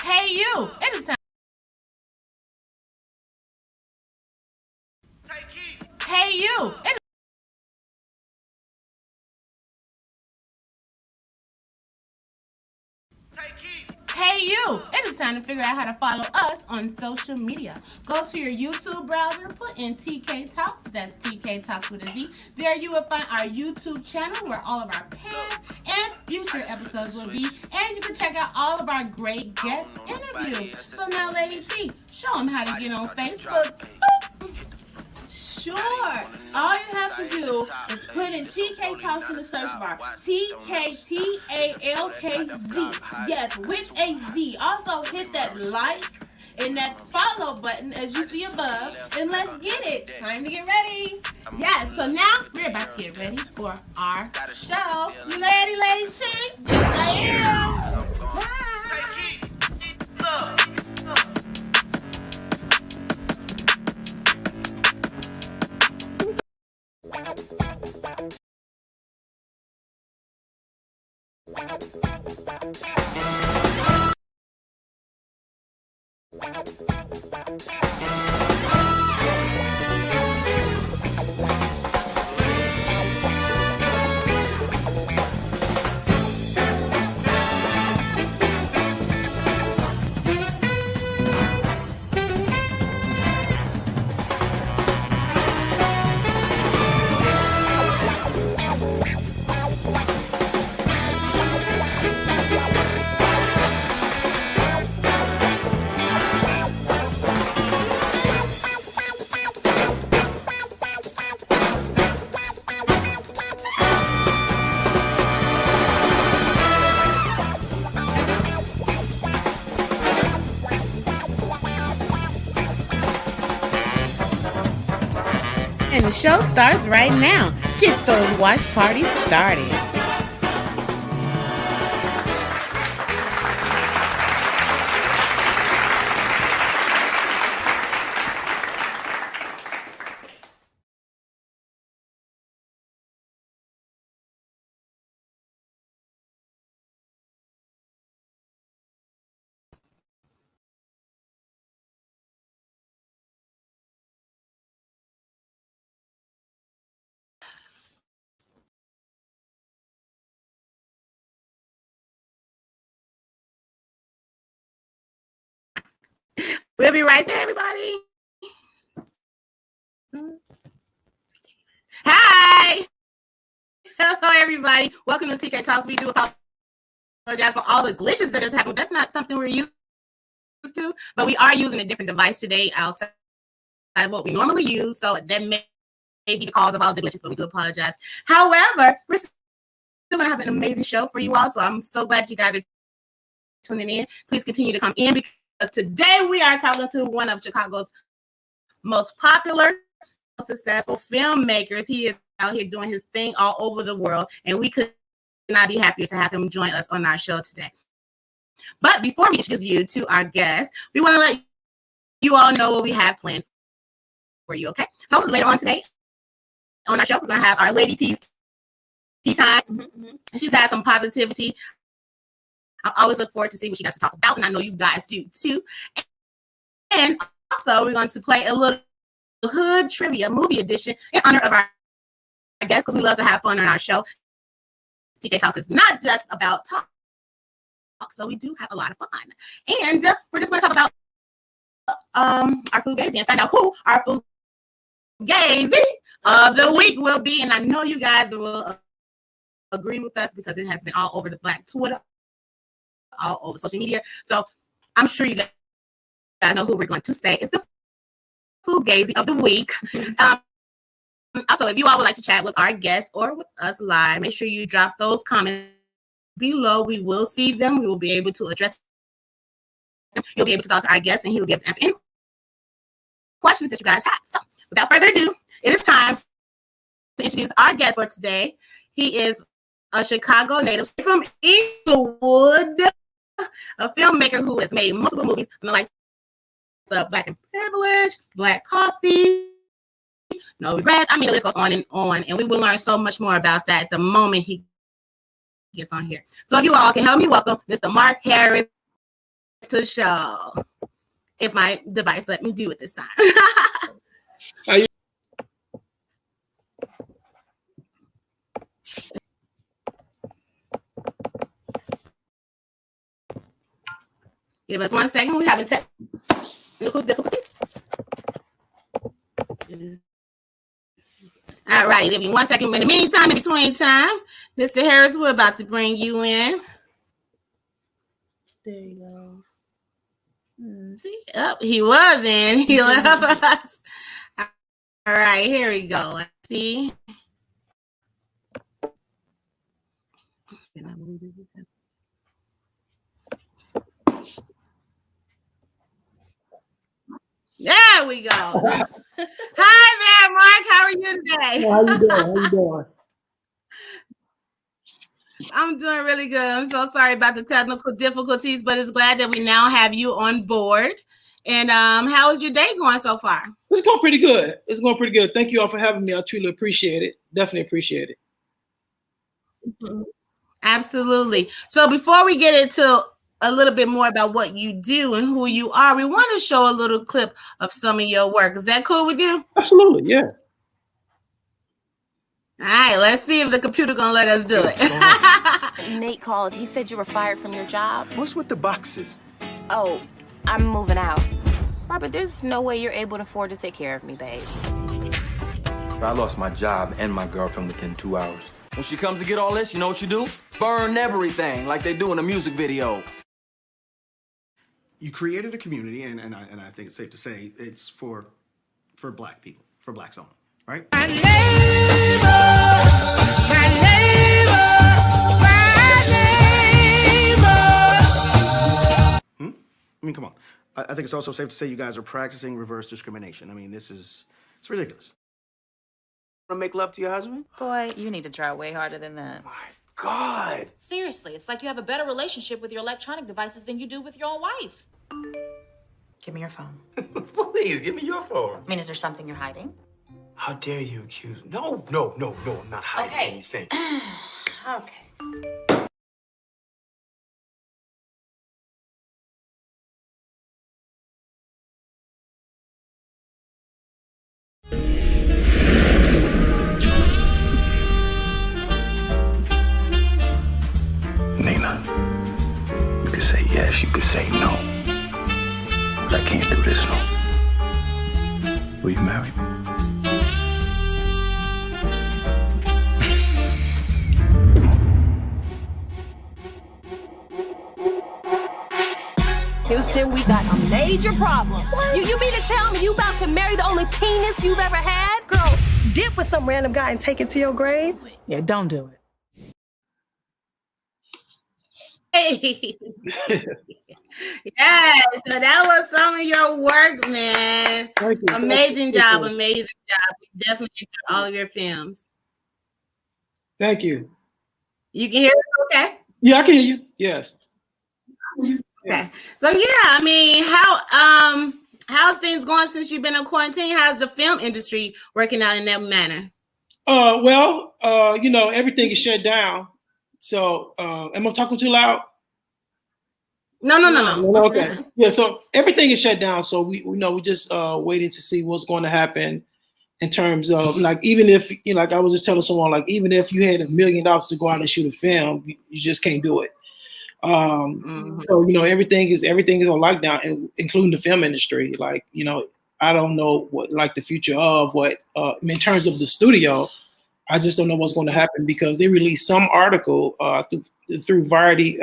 Hey you, it is time. Hey you, it Hey you, it is time to figure out how to follow us on social media. Go to your YouTube browser, put in TK Talkz, that's TK Talkz with a Z. There you will find our YouTube channel where all of our past and future episodes will be, and you can check out all of our great guest interviews. So now Lady T, show them how to get on Facebook. Sure. All you have to do is put in TK Talkz in the search bar. TKTalkz. Yes, with a Z. Also hit that like and that follow button as you see above. And let's get it. Time to get ready. Yes, so now we're about to get ready for our show. You ready, Lady T? Yes, I am. Bye. And the show starts right now. Get those watch parties started. We'll be right there, everybody. Hi. Hello, everybody. Welcome to TK Talkz. We do apologize for all the glitches that has happened. That's not something we're used to, but we are using a different device today outside of what we normally use. So that may be the cause of all the glitches, but we do apologize. However, we're still going to have an amazing show for you all. So I'm so glad you guys are tuning in. Please continue to come in because today we are talking to one of Chicago's most popular, successful filmmakers. He is out here doing his thing all over the world, and we could not be happier to have him join us on our show today. But before we introduce you to our guest, we want to let you all know what we have planned for you, okay? So later on today on our show, we're going to have our Lady T's tea time. She's had some positivity. I always look forward to see what she got to talk about, and I know you guys do too. And also, we're going to play a little hood trivia movie edition in honor of our guests, because we love to have fun on our show. TK Talkz is not just about talk, so we do have a lot of fun. And we're just going to talk about our fugazzi and find out who our fugazzi of the week will be. And I know you guys will agree with us because it has been all over the Black Twitter, all over social media. So I'm sure you guys know who we're going to say is the fugazzi of the week. Also, if you all would like to chat with our guests or with us live, make sure you drop those comments below. We will see them. We will be able to address them. You'll be able to talk to our guests, and he will be able to answer any questions that you guys have. So without further ado, it is time to introduce our guest for today. He is a Chicago native from Inglewood, a filmmaker who has made multiple movies from the likes of Black and Privilege, Black Coffee, No Regrets. I mean, the list goes on, and we will learn so much more about that the moment he gets on here. So if you all can help me welcome Mr. Mark Harris to the show. If my device let me do it this time. Give us 1 second. We're having technical difficulties. All right, give me 1 second. In the meantime, in between time, Mr. Harris, we're about to bring you in. There he goes. See, he was in. He left us. All right, here we go. Let's see. There we go. Hi there, Mark. How are you today? How you doing? How you doing? I'm doing really good. I'm so sorry about the technical difficulties, but it's glad that we now have you on board. And how is your day going so far? It's going pretty good. It's going pretty good. Thank you all for having me. I truly appreciate it. Definitely appreciate it. Mm-hmm. Absolutely. So before we get into a little bit more about what you do and who you are, we want to show a little clip of some of your work. Is that cool with you? Absolutely, yeah. All right, let's see if the computer gonna let us do it. Nate called. He said you were fired from your job. What's with the boxes? Oh, I'm moving out. Robert, there's no way you're able to afford to take care of me, babe. I lost my job and my girlfriend within 2 hours. When she comes to get all this, you know what you do? Burn everything like they do in a music video. You created a community, and I think it's safe to say it's for Black people, for Blacks only, right? My neighbor, my neighbor, my neighbor. I mean, come on. I think it's also safe to say you guys are practicing reverse discrimination. I mean, it's ridiculous. Want to make love to your husband? Boy, you need to try way harder than that. My God. Seriously, it's like you have a better relationship with your electronic devices than you do with your own wife. Give me your phone. Please, give me your phone. I mean, is there something you're hiding? How dare you accuse me? No, I'm not hiding anything. Okay. Nina, you could say yes, you could say no. But I can't do this, no. Will you marry me? Houston, we got a major problem. You mean to tell me you about to marry the only penis you've ever had? Girl, dip with some random guy and take it to your grave? Yeah, don't do it. Hey. Yes, so that was some of your work, man. Thank you. Amazing job. We definitely enjoy all of your films. Thank you. You can hear us okay? Yeah, I can hear you. Yes. Okay. So yeah, I mean, how's things going since you've been in quarantine? How's the film industry working out in that manner? Well, everything is shut down. So am I talking too loud? No. Okay. Yeah, so everything is shut down. So we just waiting to see what's going to happen in terms of, like, even if, like I was just telling someone, like, even if you had $1 million to go out and shoot a film, you just can't do it. So everything is on lockdown, including the film industry. Like, I don't know what, like, the future of what in terms of the studio. I just don't know what's going to happen, because they released some article through Variety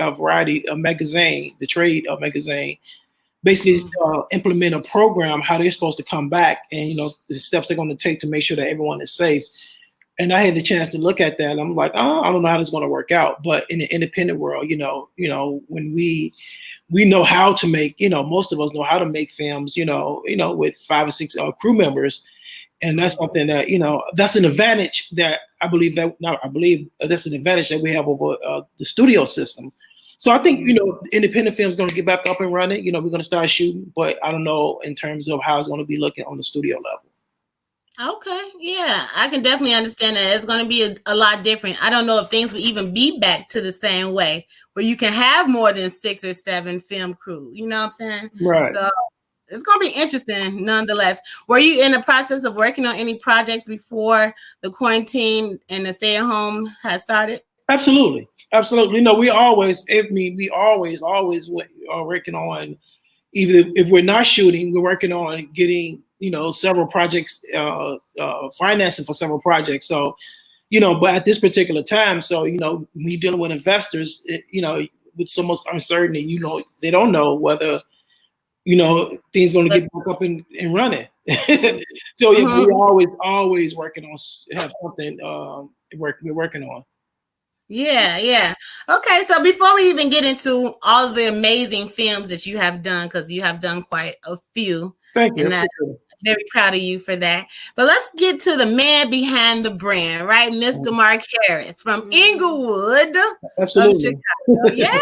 magazine, the trade magazine, basically implement a program how they're supposed to come back, and the steps they're going to take to make sure that everyone is safe. And I had the chance to look at that. I'm like, I don't know how this is going to work out. But in the independent world, when we know how to make, most of us know how to make films, with 5 or 6 crew members. And that's something that, that's an advantage that that's an advantage that we have over the studio system. So I think, independent film is going to get back up and running. We're going to start shooting, but I don't know in terms of how it's going to be looking on the studio level. Okay, yeah, I can definitely understand that. It's going to be a lot different. I don't know if things will even be back to the same way where you can have more than 6 or 7 film crew. You know what I'm saying? Right. So it's going to be interesting nonetheless. Were you in the process of working on any projects before the quarantine and the stay at home has started? Absolutely. Absolutely. You know, we always, always are working on, even if we're not shooting, we're working on getting, you know, several projects, financing for several projects. So, you know, but at this particular time, so, you know, when you're dealing with investors, you know, with so much uncertainty, you know, they don't know whether, you know, things going to get back up and running. So yeah, we're always working on, have something we're working on. Yeah, yeah. Okay, so before we even get into all of the amazing films that you have done, because you have done quite a few, Thank you. and I'm very proud of you for that. But let's get to the man behind the brand, right? Mr. Mark Harris from Inglewood. Absolutely. Chicago. Yeah.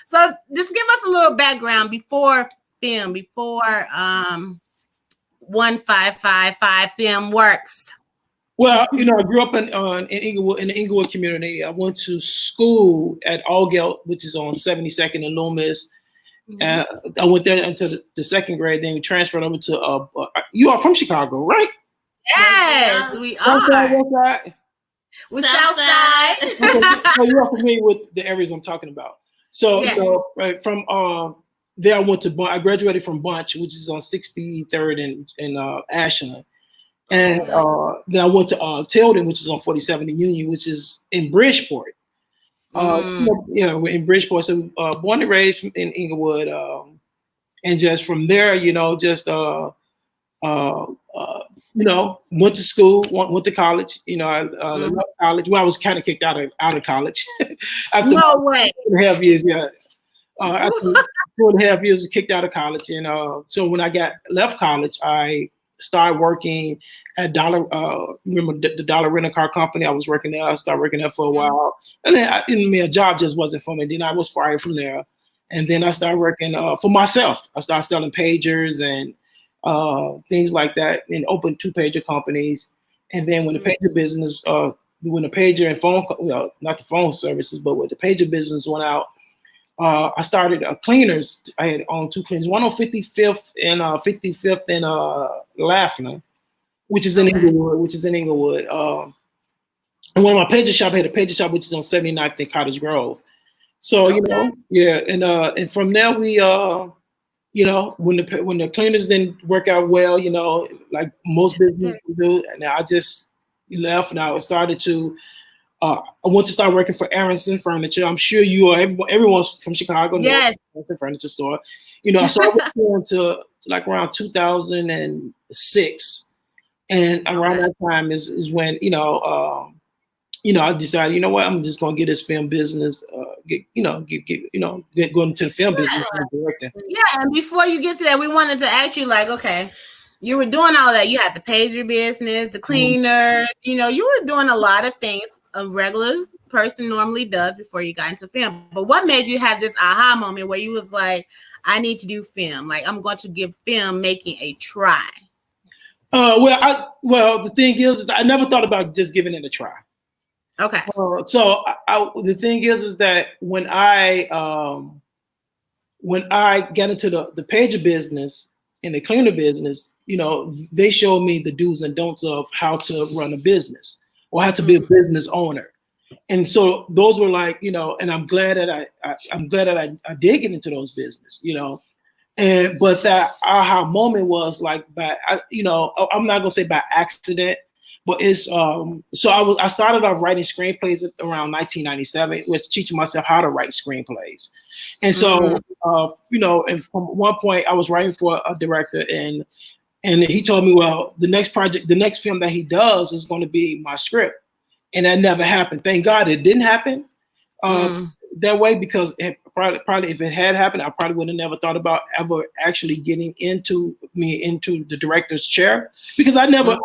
So just give us a little background before film, before 1555 Film Works. Well, you know, I grew up in Inglewood, in the Inglewood community. I went to school at Allgeld, which is on 72nd and Loomis. I went there until the second grade. Then we transferred over to. You are from Chicago, right? Yes, we are. With Southside. So you are familiar with the areas I'm talking about. So, Yeah. so right, from there, I went to. I graduated from Bunch, which is on 63rd and Ashland. And then I went to Tilden, which is on 47th and Union, which is in Bridgeport. You know, in Bridgeport. So born and raised in Inglewood, and just from there, you know, just you know, went to school, went to college. You know, I left college. Well, I was kind of kicked out of college after No way. 2.5 years. Yeah, after 2.5 years, was kicked out of college, and so when I left college, I started working at Dollar. Remember the Dollar Rental Car Company? I was working there. I started working there for a while, and then a job just wasn't for me. Then I was fired from there, and then I started working for myself. I started selling pagers and things like that, and opened 2-pager companies. And then when the pager business, when the pager and phone, not the phone services, but when the pager business went out, I started cleaners. I had owned 2 cleaners, one on 55th and 55th and Laflin, which is in Inglewood. And one of my pager shop, I had a pager shop which is on 79th and Cottage Grove. So you know, yeah, and from there we you know, when the cleaners didn't work out well, you know, like most businesses do, and I just left and I started to. I want to start working for Aronson Furniture. I'm sure you are. Everyone's from Chicago. Yes. Aronson Furniture store. You know, so I was going to like around 2006, and around that time is when you know, I decided, you know what, I'm just gonna get this film business, get going into the film business and directing. Yeah, and before you get to that, we wanted to ask you, like, okay, you were doing all that. You had the pager business, the cleaners. You know, you were doing a lot of things a regular person normally does before you got into film. But what made you have this aha moment where you was like, I need to do film. Like, I'm going to give film making a try. Well, the thing is I never thought about just giving it a try. Okay. So the thing is that when I got into the pager business and the cleaner business, you know, they showed me the do's and don'ts of how to run a business or how to be a business owner. And so those were like, you know, and I'm glad that I did get into those business, you know. But that aha moment was like I'm not gonna say by accident, but it's so I started off writing screenplays around 1997, was teaching myself how to write screenplays. And so and from one point I was writing for a director and he told me, well, the next film that he does is going to be my script. And that never happened. Thank God it didn't happen that way, because probably if it had happened, I probably would have never thought about ever actually getting into the director's chair, because I never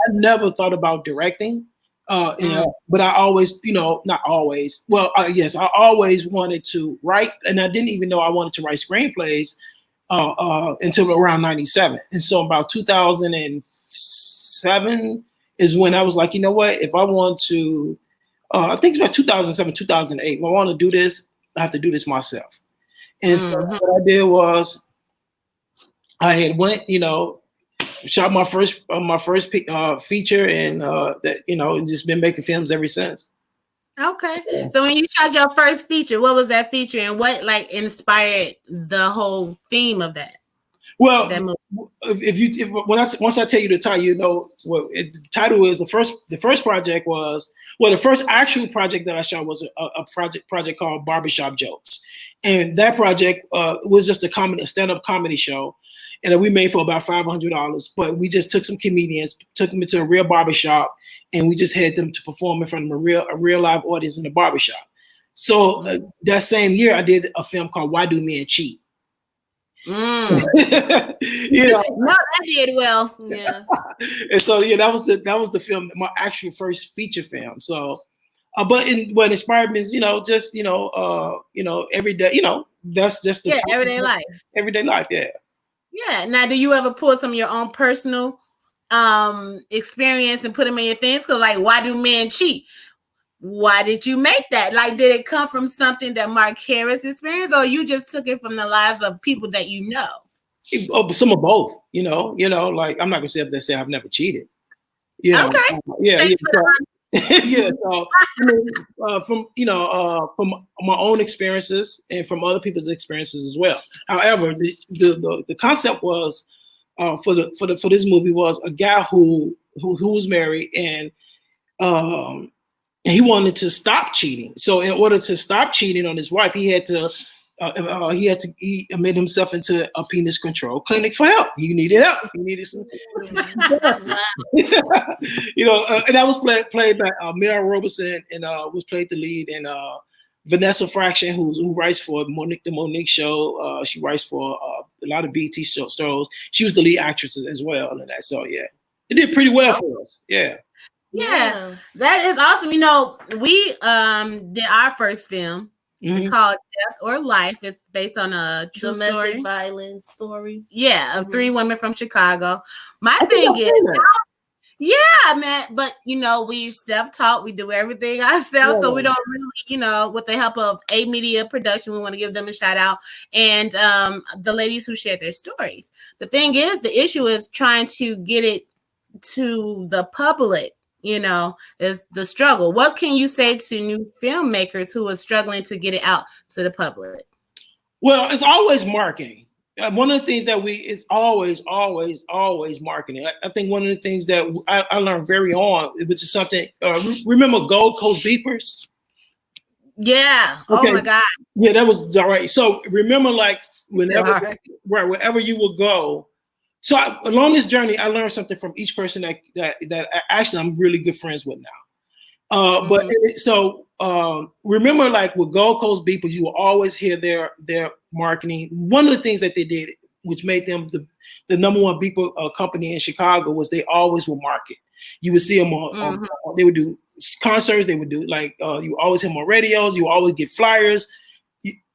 thought about directing. You know, but I always, not always. Well, yes, I always wanted to write, and I didn't even know I wanted to write screenplays until around 97. And so about 2006 2007 is when I was like, you know what? If I want to, I think it's about 2007, 2008. If I want to do this, I have to do this myself. And so what I did was I had went, you know, shot my first feature, and that, you know, and just been making films ever since. Okay. So when you shot your first feature, what was that feature, and what like inspired the whole theme of that? Well, once I tell you the title, you know what the title is. The first project was, well, the first actual project that I shot was a project called Barbershop Jokes, and that project was just a stand-up comedy show, and we made for about $500. But we just took some comedians, took them into a real barbershop, and we just had them to perform in front of a real live audience in the barbershop. So that same year, I did a film called Why Do Men Cheat? You know, no, that did well. Yeah. And so yeah, that was the film, my actual first feature film. So, but what inspired me is, you know, just every day, you know, that's just the everyday life. Everyday life, yeah. Yeah. Now, do you ever pull some of your own personal experience and put them in your things? Because like, why do men cheat? Why did you make that? Like, did it come from something that Mark Harris experienced, or you just took it from the lives of people that you know? Some of both, you know, like, I'm not gonna say I've never cheated. You know? Okay. Yeah. Yeah. So from my own experiences and from other people's experiences as well. However, the concept was for this movie was a guy who was married, and he wanted to stop cheating. So in order to stop cheating on his wife, he admit himself into a penis control clinic for help. He needed help. He needed some, you know, and that was played by Mira Robertson, and was played the lead, and Vanessa Fraction, who writes for the Monique Show. She writes for a lot of BT shows. She was the lead actress as well in that. So yeah, it did pretty well for us. Yeah. Yeah, that is awesome. You know, we did our first film called Death or Life. It's based on a true domestic violence story. Yeah, of 3 women from Chicago. My thing is, yeah, man, but you know, we self-taught, we do everything ourselves, so we don't really, you know, with the help of A Media Production, we want to give them a shout out, and the ladies who shared their stories. The thing is, the issue is trying to get it to the public. You know, is the struggle. What can you say to new filmmakers who are struggling to get it out to the public? Well, it's always marketing. One of the things that it's always marketing. I think one of the things that I learned very on, which is something, remember Gold Coast Beepers? Yeah. Okay. Oh my God. Yeah, that was all right. So remember, like, wherever you will go. So along this journey, I learned something from each person that actually I'm really good friends with now. But so remember, like with Gold Coast Beepers, you will always hear their marketing. One of the things that they did, which made them the number one beeper company in Chicago, was they always will market. You would see them on they would do concerts. They would do like you always hear them on radios. You always get flyers.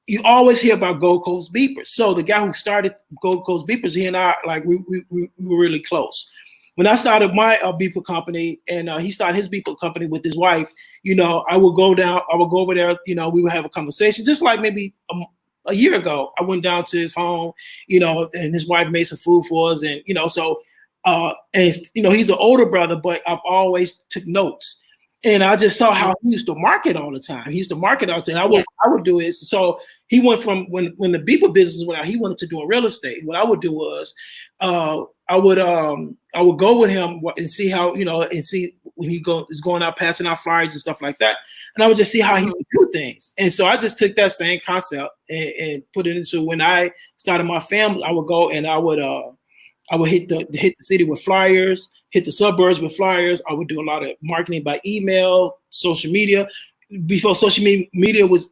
You always hear about Gold Coast Beepers. So the guy who started Gold Coast Beepers, he and I, like, we were really close. When I started my beeper company, and he started his beeper company with his wife, you know, I would go over there, you know, we would have a conversation. Just like maybe a year ago, I went down to his home, you know, and his wife made some food for us. And, you know, so, and, you know, he's an older brother, but I've always took notes. And I just saw how he used to market all the time. He used to market all the time. I would do it. So he went from when the beeper business went out, he wanted to do real estate. What I would do was I would go with him and see how, you know, and see when he is going out passing out flyers and stuff like that. And I would just see how he would do things. And so I just took that same concept and put it into when I started my family. I would go and I would hit the city with flyers, hit the suburbs with flyers. I would do a lot of marketing by email, social media. Before social media was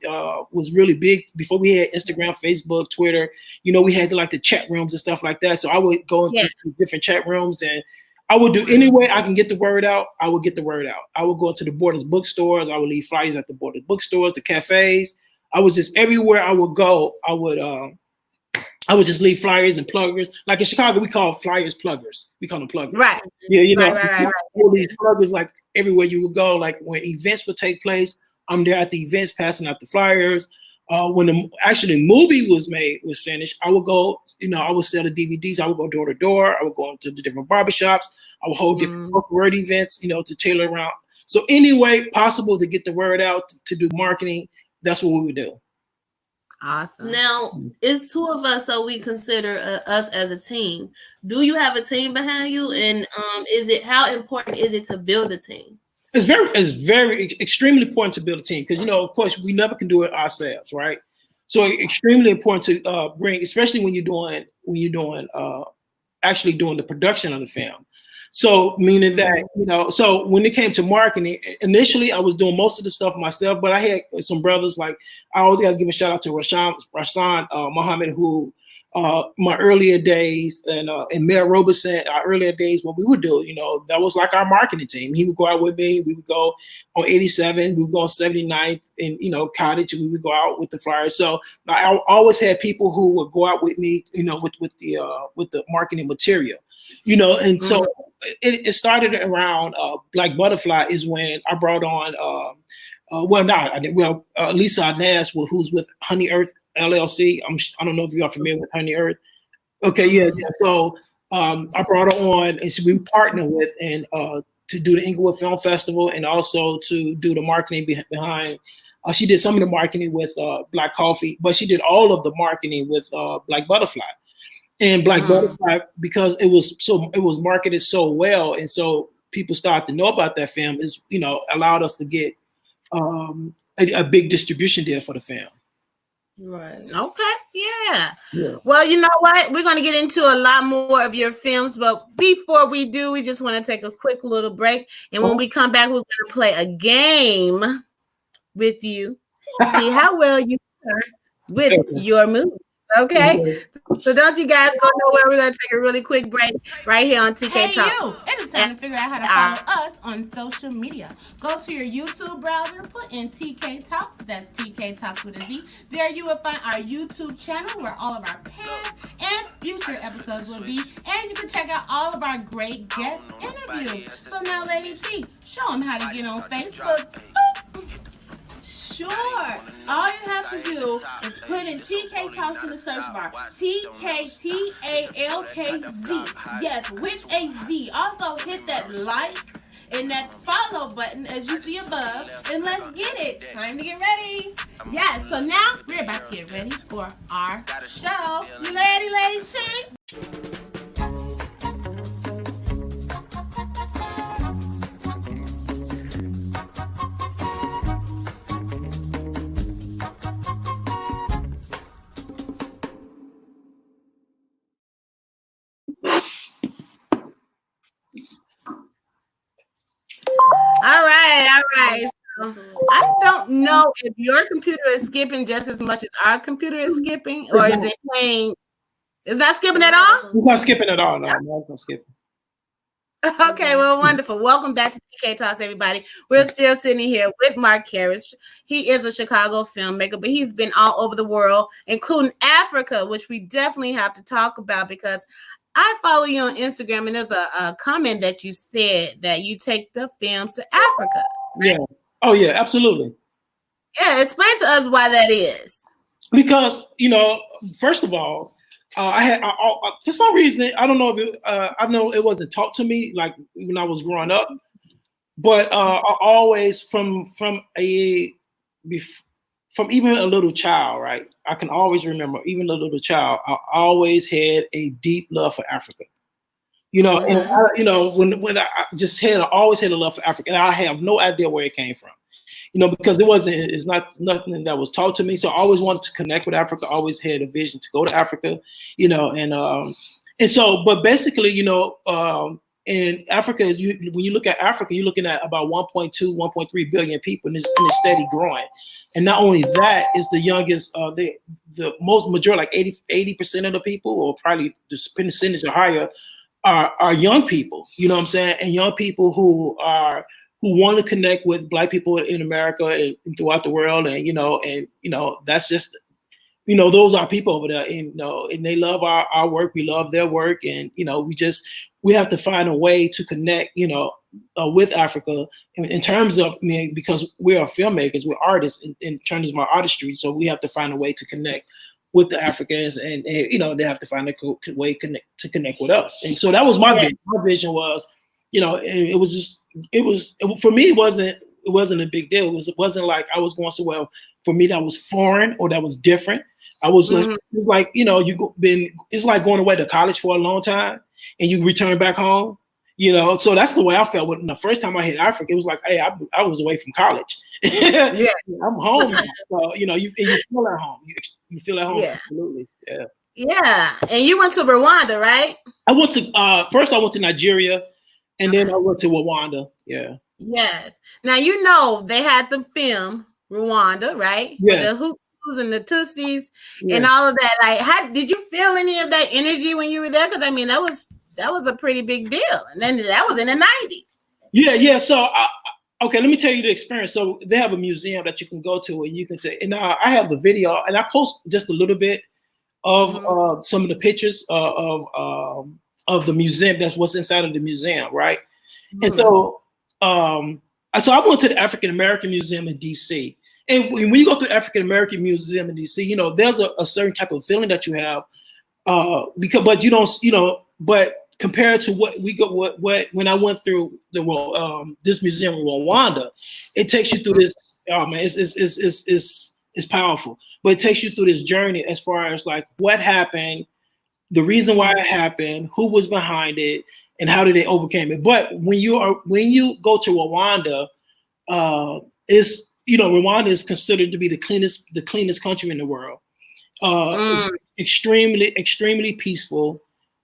really big, before we had Instagram, Facebook, Twitter, you know, we had like the chat rooms and stuff like that. So I would go into different chat rooms, and I would do any way I can get the word out. I would get the word out. I would go to the Borders bookstores. I would leave flyers at the Borders bookstores, the cafes. I was just everywhere I would go. I I would just leave flyers and pluggers. Like in Chicago, we call flyers pluggers. We call them pluggers. Right. Yeah, you know, Right. all these pluggers, like everywhere you would go, like when events would take place, I'm there at the events passing out the flyers. When the actually movie was finished, I would go, you know, I would sell the DVDs. I would go door to door. I would go into the different barbershops. I would hold different word events, you know, to tailor around. So any way possible to get the word out, to do marketing, that's what we would do. Awesome. Now, it's two of us, so we consider us as a team. Do you have a team behind you? And how important is it to build a team? It's very extremely important to build a team because, you know, of course, we never can do it ourselves, right? So extremely important to bring, especially when you're doing actually doing the production of the film. So meaning that, you know, so when it came to marketing, initially I was doing most of the stuff myself, but I had some brothers, like I always got to give a shout out to Rashan Muhammad, who my earlier days, and Mayor Robeson, our earlier days, what we would do, you know, that was like our marketing team. He would go out with me. We would go on 87. We would go on 79th and, you know, Cottage, and we would go out with the flyers. So I always had people who would go out with me, you know, with the marketing material, you know, and so it started around Black Butterfly is when I brought on Lisa Nash, who's with Honey Earth LLC. I don't know if you are familiar with Honey Earth. Okay, yeah. So I brought her on, and so we partnered with to do the Inglewood Film Festival, and also to do the marketing behind. She did some of the marketing with Black Coffee, but she did all of the marketing with Black Butterfly. And Black Butterfly, because it was marketed so well, and so people started to know about that film, is, you know, allowed us to get a big distribution deal for the film. Right. Okay. Yeah. Well, you know what? We're going to get into a lot more of your films, but before we do, we just want to take a quick little break. And when we come back, we're going to play a game with you. See how well you are with your movie. Okay. So don't you guys go nowhere. We're going to take a really quick break right here on TK Talkz. It is time to figure out how to follow us on social media. Go to your YouTube browser, put in TK Talkz. That's TK Talkz with a Z. There you will find our YouTube channel where all of our past and future episodes will be. And you can check out all of our great guest interviews. So now, Lady T, show them how to get on Facebook. Sure. All you have to do is put in TK Talkz in the search bar. TKTALKZ. Yes, with a Z. Also hit that like and that follow button as you see above. And let's get it. Time to get ready. Yes, so now we're about to get ready for our show. You ready, Lady T? All right. So, I don't know if your computer is skipping just as much as our computer is skipping, or is it playing? Is that skipping at all? It's not skipping at all. No, it's not skipping. Okay, well, wonderful. Welcome back to TK Talkz, everybody. We're still sitting here with Mark Harris. He is a Chicago filmmaker, but he's been all over the world, including Africa, which we definitely have to talk about because I follow you on Instagram, and there's a comment that you said that you take the films to Africa. Right? Yeah. Oh, yeah, absolutely. Yeah, explain to us why that is. Because, you know, first of all, I for some reason, I don't know if I know it wasn't taught to me like when I was growing up, but I always from even a little child, right? I can always remember, even a little child, I always had a deep love for Africa. You know, and you know, when I just I always had a love for Africa, and I have no idea where it came from. You know, because it's not nothing that was taught to me. So I always wanted to connect with Africa. I always had a vision to go to Africa. You know, and so, but basically, you know, in Africa, when you look at Africa, you're looking at about 1.2, 1.3 billion people, and it's steady growing. And not only that, it's the youngest, the most majority, like 80% of the people, or probably the percentage or higher, are young people. You know what I'm saying? And young people who want to connect with Black people in America and throughout the world, and you know, that's just you know, those are people over there, and you know, and they love our work. We love their work, and you know, we have to find a way to connect, you know, with Africa in terms of, I mean, because we are filmmakers, we're artists in terms of our artistry, so we have to find a way to connect with the Africans, and you know, they have to find a way to connect with us. And so that was my vision. My vision was, you know, it was for me, it wasn't a big deal. It wasn't like I was going somewhere for me that was foreign or that was different. I was just, it was like, you know, it's like going away to college for a long time and you return back home, you know. So that's the way I felt when the first time I hit Africa. It was like, hey, I was away from college. Yeah, I'm home. So, you know, you feel at home. You feel at home. Yeah. Absolutely. Yeah. Yeah. And you went to Rwanda, right? I went to first I went to Nigeria, and then I went to Rwanda. Yeah. Yes. Now you know they had the film Rwanda, right? Yeah. With the Hutus and the Tutsis and all of that. Like, how did you feel any of that energy when you were there? Because I mean, that was a pretty big deal, and then that was in the 90s. Yeah. So, okay, let me tell you the experience. So they have a museum that you can go to, and you can take. And I have the video, and I post just a little bit of some of the pictures of the museum. That's what's inside of the museum, right? And so, I went to the African American Museum in DC. And when you go to the African American Museum in DC, you know, there's a certain type of feeling that you have, but you don't, you know, but compared to what when I went through this museum in Rwanda, it takes you through this. Oh man, it's powerful, but it takes you through this journey as far as like what happened, the reason why it happened, who was behind it, and how did they overcome it. But when you go to Rwanda, Rwanda is considered to be the cleanest country in the world. Extremely peaceful,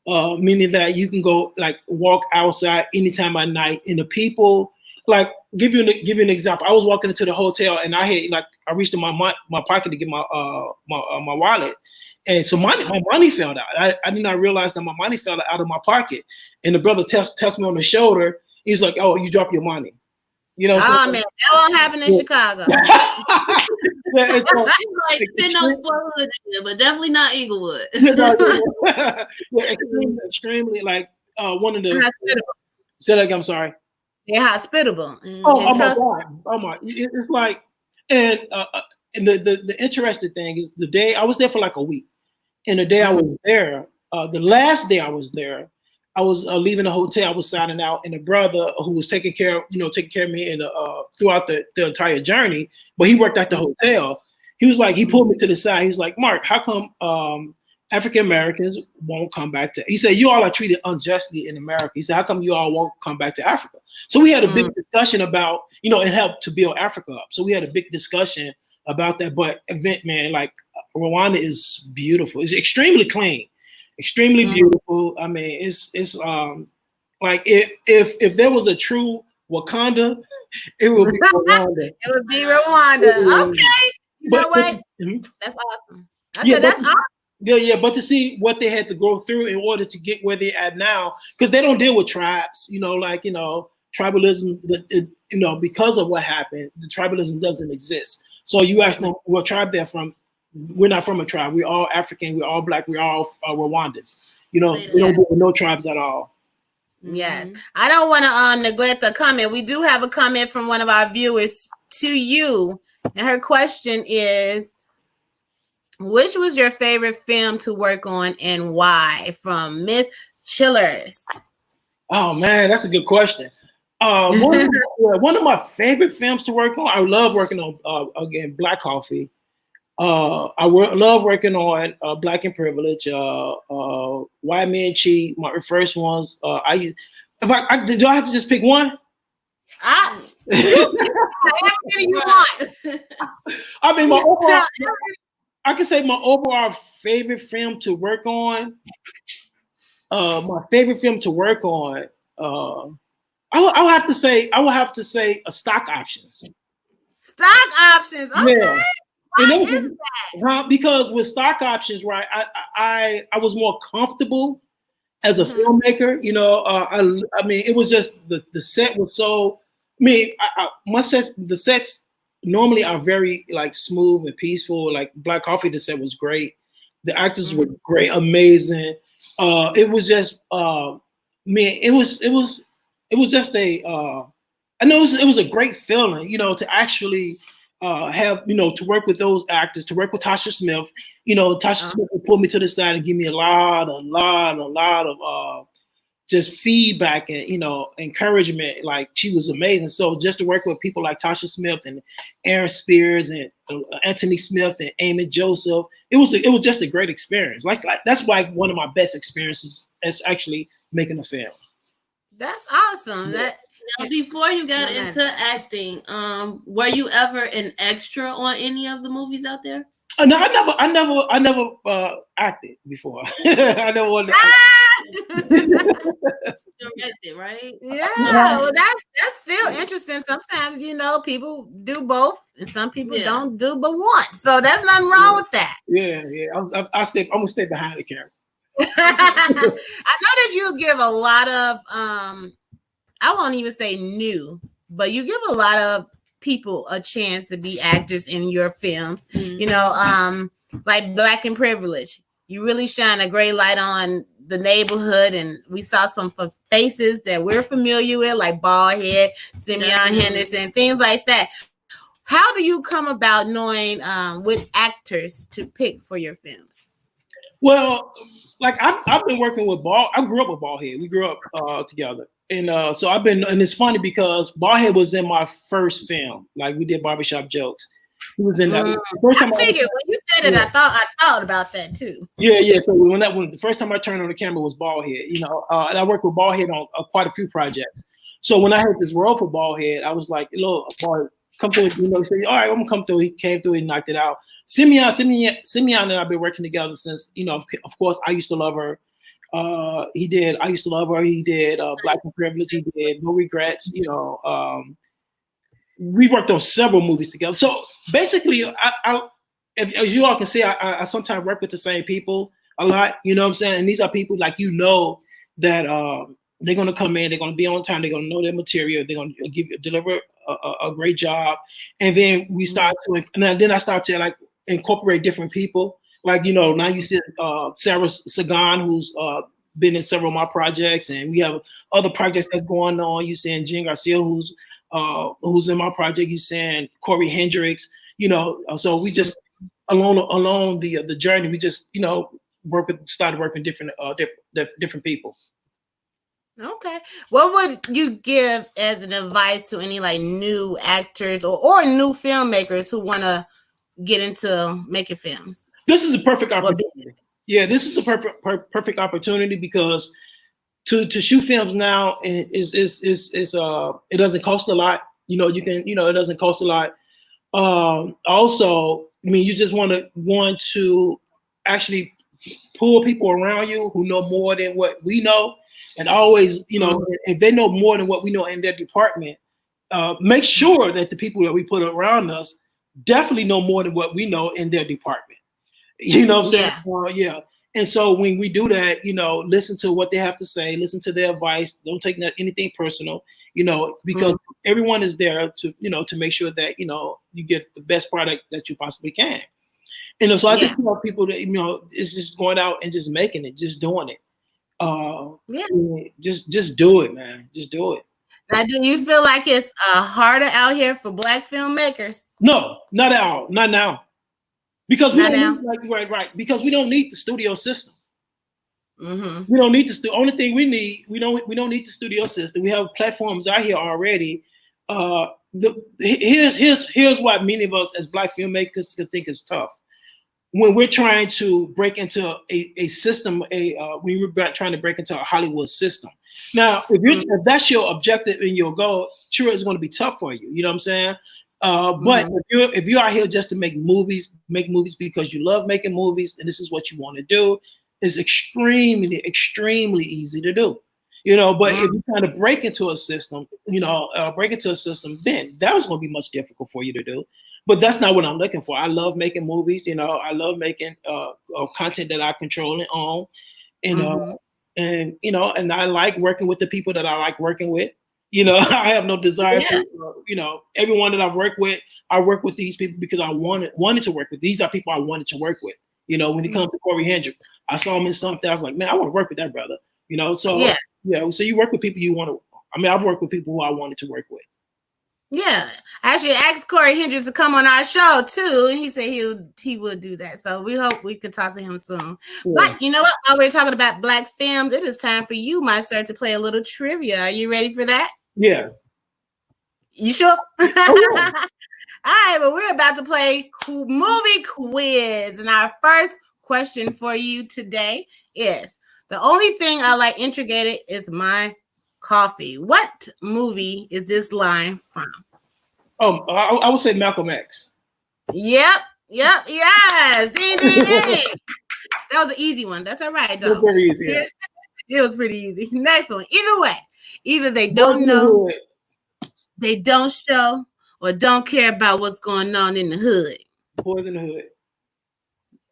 meaning that you can go like walk outside anytime at night, and the people, like, give you an example. I was walking into the hotel, and I reached in my pocket to get my wallet, and so my money fell out. I did not realize that my money fell out of my pocket, and the brother taps me on the shoulder. He's like, "Oh, you dropped your money." You know, man, that won't happen in Chicago. It's like but definitely not Inglewood. Extremely like one of the. Say that again, I'm sorry. They're hospitable. Oh my God! Oh my! It's like, and the interesting thing is the day I was there for like a week, and the day I was there, the last day I was there, I was leaving the hotel. I was signing out, and the brother who was taking care of me and throughout the entire journey, but he worked at the hotel. He was like, he pulled me to the side. He was like, Mark, how come African Americans won't come back to? He said, you all are treated unjustly in America. He said, how come you all won't come back to Africa? So we had a big discussion about, it helped to build Africa up. So we had a big discussion about that. But man, like Rwanda is beautiful. It's extremely clean. Extremely beautiful. I mean, it's like if there was a true Wakanda, it would be Rwanda. It would be Rwanda. Okay, you know what? That's awesome. That's awesome. Yeah. But to see what they had to go through in order to get where they're at now, because they don't deal with tribes. Tribalism. Because of what happened, the tribalism doesn't exist. So you ask them what tribe they're from. We're not from a tribe. We're all African. We're all Black. We're all Rwandans. We don't deal with no tribes at all. Yes. I don't want to neglect the comment. We do have a comment from one of our viewers to you. And her question is, which was your favorite film to work on and why? From Miss Chillers. Oh, man, that's a good question. One of my favorite films to work on, I love working on, again, Black Coffee. I love working on Black and Privilege, Why Men Cheat. My first ones. Do I have to just pick one? You want. I mean, I can say my overall favorite film to work on. My favorite film to work on. I would have to say Stock Options. Stock Options. Okay. Yeah. Why is that? Because with Stock Options, right, I was more comfortable as a filmmaker. I mean, it was just the set was so. I mean, the sets normally are very like smooth and peaceful. Like Black Coffee, the set was great. The actors were great, amazing. It was just man, it was just a I know it was a great feeling, you know, to actually have, you know, to work with those actors, to work with Tasha Smith. You know, Tasha Smith would pull me to the side and give me a lot of just feedback and, you know, encouragement. Like, she was amazing. So just to work with people like Tasha Smith and Aaron Spears and Anthony Smith and Amy Joseph, it was just a great experience. Like that's like one of my best experiences as actually making a film. That's awesome. Yeah. Now, before you got into acting, were you ever an extra on any of the movies out there? No, I never acted before. I never wanted to Directed, right? Yeah, well, that's still interesting. Sometimes, you know, people do both, and some people don't do but one. So there's nothing wrong with that. Yeah. I'm gonna stay behind the camera. I know that you give a lot of I won't even say new, but you give a lot of people a chance to be actors in your films. You know, like Black and Privilege. You really shine a great light on the neighborhood, and we saw some faces that we're familiar with, like Baldhead, Simeon Henderson, things like that. How do you come about knowing what actors to pick for your films? Well, like I've been working with I grew up with Baldhead. We grew up together. And so and it's funny because Baldhead was in my first film. Like, we did Barbershop Jokes. He was in that. The first time I figured when you said it, I thought about that too. Yeah. So when the first time I turned on the camera was Baldhead, you know, and I worked with Baldhead on quite a few projects. So when I heard this role for Baldhead, I was like, look, Bald, come through. You know, he said, all right, I'm gonna come through. He came through, he knocked it out. Simeon and I've been working together since, you know, of course, I Used to Love Her. I Used to Love Her. He did Black and Privilege. He did No Regrets. You know, we worked on several movies together. So basically, as you all can see, I sometimes work with the same people a lot. You know what I'm saying? And these are people like, you know, that they're going to come in, they're going to be on time, they're going to know their material, they're going to deliver a great job. And then we start to, and then I start to like incorporate different people. Like, you know, now you see Sarah Sagan, who's been in several of my projects, and we have other projects that's going on. You seeing Jean Garcia, who's in my project. You seeing Corey Hendricks. You know, so we just along the journey, we just, you know, started working different people. Okay. What would you give as an advice to any like new actors or new filmmakers who want to get into making films? This is a perfect opportunity. Yeah, this is the perfect opportunity because to shoot films now is it doesn't cost a lot. You know, it doesn't cost a lot. Also, I mean, you just want to actually pull people around you who know more than what we know, and always, you know, if they know more than what we know in their department, make sure that the people that we put around us definitely know more than what we know in their department. You know what I'm saying? Yeah. And so when we do that, you know, listen to what they have to say, listen to their advice. Don't take anything personal, you know, because everyone is there to, you know, to make sure that, you know, you get the best product that you possibly can. And so I just tell people that, you know, it's just going out and just making it, just doing it. Just do it, man. Just do it. Now, do you feel like it's harder out here for Black filmmakers? No, not at all. Not now. Because we don't need, right. Because we don't need the studio system. We don't need the only thing we need. We don't need the studio system. We have platforms out here already. Here's what many of us as Black filmmakers could think is tough. When we're trying to break into a system, when we're trying to break into a Hollywood system. Now, if that's your objective and your goal, sure, it's going to be tough for you. You know what I'm saying? But if you're out here just to make movies because you love making movies and this is what you want to do, it's extremely, extremely easy to do. You know, but if you're trying to break into a system, then that was going to be much difficult for you to do. But that's not what I'm looking for. I love making movies. You know, I love making content that I control and own, and you know, and I like working with the people that I like working with. You know, I have no desire to, you know, everyone that I've worked with, I work with these people because I wanted to work with. These are people I wanted to work with. You know, when it comes to Corey Hendrick, I saw him in something. I was like, man, I want to work with that brother. You know, so so you work with people you want to. I mean, I've worked with people who I wanted to work with. Yeah, I actually asked Corey Hendricks to come on our show too, and he said he would do that. So we hope we can talk to him soon. Yeah. But you know what? While we're talking about Black films, it is time for you, my sir, to play a little trivia. Are you ready for that? Yeah. You sure? Oh, yeah. All right, well, we're about to play movie quiz, and our first question for you today is: the only thing I like integrated is my coffee. What movie is this line from? Oh, I would say Malcolm X. Yep, yes. Ding, ding, ding. That was an easy one. That's all right, though. It was very easy. Yeah. It was pretty easy. Next one. Either way, either they don't know, they don't show, or don't care about what's going on in the hood. Boys in the Hood.